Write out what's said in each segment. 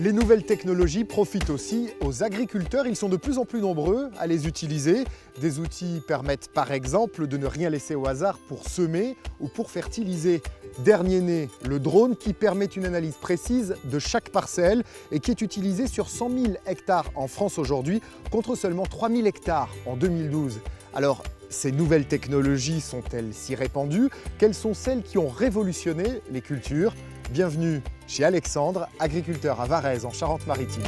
Les nouvelles technologies profitent aussi aux agriculteurs. Ils sont de plus en plus nombreux à les utiliser. Des outils permettent par exemple de ne rien laisser au hasard pour semer ou pour fertiliser. Dernier né, le drone qui permet une analyse précise de chaque parcelle et qui est utilisé sur 100 000 hectares en France aujourd'hui contre seulement 3 000 hectares en 2012. Alors, ces nouvelles technologies sont-elles si répandues? Quelles sont celles qui ont révolutionné les cultures? Bienvenue chez Alexandre, agriculteur à Varèse en Charente-Maritime.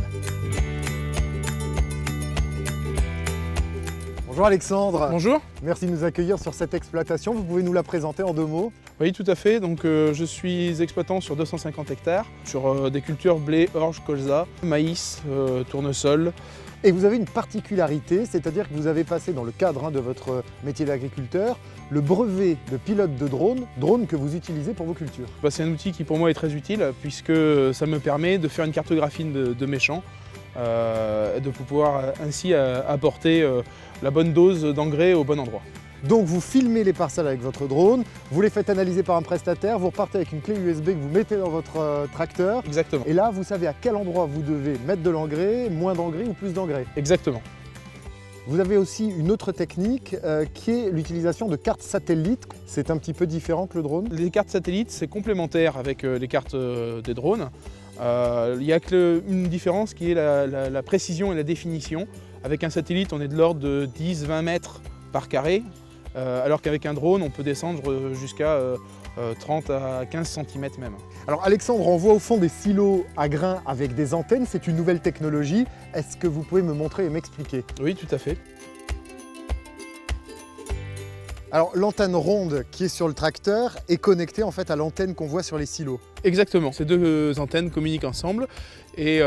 Bonjour Alexandre. Bonjour. Merci de nous accueillir sur cette exploitation. Vous pouvez nous la présenter en 2 mots? Oui, tout à fait. Donc, je suis exploitant sur 250 hectares, sur des cultures blé, orge, colza, maïs, tournesol. Et vous avez une particularité, c'est-à-dire que vous avez passé dans le cadre de votre métier d'agriculteur le brevet de pilote de drone que vous utilisez pour vos cultures. C'est un outil qui pour moi est très utile puisque ça me permet de faire une cartographie de mes champs, de pouvoir ainsi apporter la bonne dose d'engrais au bon endroit. Donc vous filmez les parcelles avec votre drone, vous les faites analyser par un prestataire, vous repartez avec une clé USB que vous mettez dans votre tracteur. Exactement. Et là, vous savez à quel endroit vous devez mettre de l'engrais, moins d'engrais ou plus d'engrais. Exactement. Vous avez aussi une autre technique qui est l'utilisation de cartes satellites. C'est un petit peu différent que le drone. Les cartes satellites, c'est complémentaire avec les cartes des drones. Il n'y a qu'une différence qui est la précision et la définition. Avec un satellite, on est de l'ordre de 10-20 mètres par carré. Alors qu'avec un drone, on peut descendre jusqu'à 30 à 15 cm même. Alors Alexandre, on voit au fond des silos à grains avec des antennes, c'est une nouvelle technologie. Est-ce que vous pouvez me montrer et m'expliquer? Oui, tout à fait. Alors l'antenne ronde qui est sur le tracteur est connectée en fait à l'antenne qu'on voit sur les silos. Exactement, ces 2 antennes communiquent ensemble et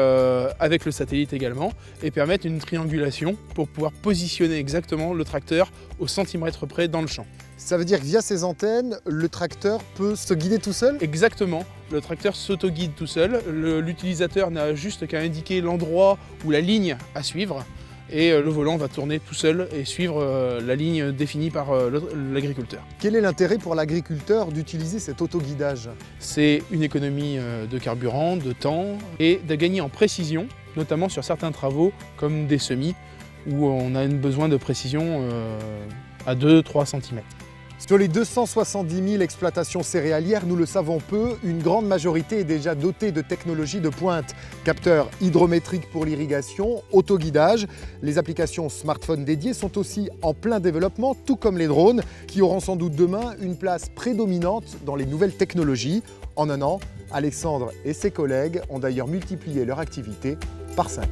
avec le satellite également et permettent une triangulation pour pouvoir positionner exactement le tracteur au centimètre près dans le champ. Ça veut dire que via ces antennes, le tracteur peut se guider tout seul? Exactement, le tracteur s'auto-guide tout seul, l'utilisateur n'a juste qu'à indiquer l'endroit ou la ligne à suivre et le volant va tourner tout seul et suivre la ligne définie par l'agriculteur. Quel est l'intérêt pour l'agriculteur d'utiliser cet autoguidage? C'est une économie de carburant, de temps et de gagner en précision, notamment sur certains travaux comme des semis où on a besoin de précision à 2-3 cm. Sur les 270 000 exploitations céréalières, nous le savons peu, une grande majorité est déjà dotée de technologies de pointe. Capteurs hydrométriques pour l'irrigation, autoguidage. Les applications smartphone dédiées sont aussi en plein développement, tout comme les drones, qui auront sans doute demain une place prédominante dans les nouvelles technologies. En un an, Alexandre et ses collègues ont d'ailleurs multiplié leur activité par 5.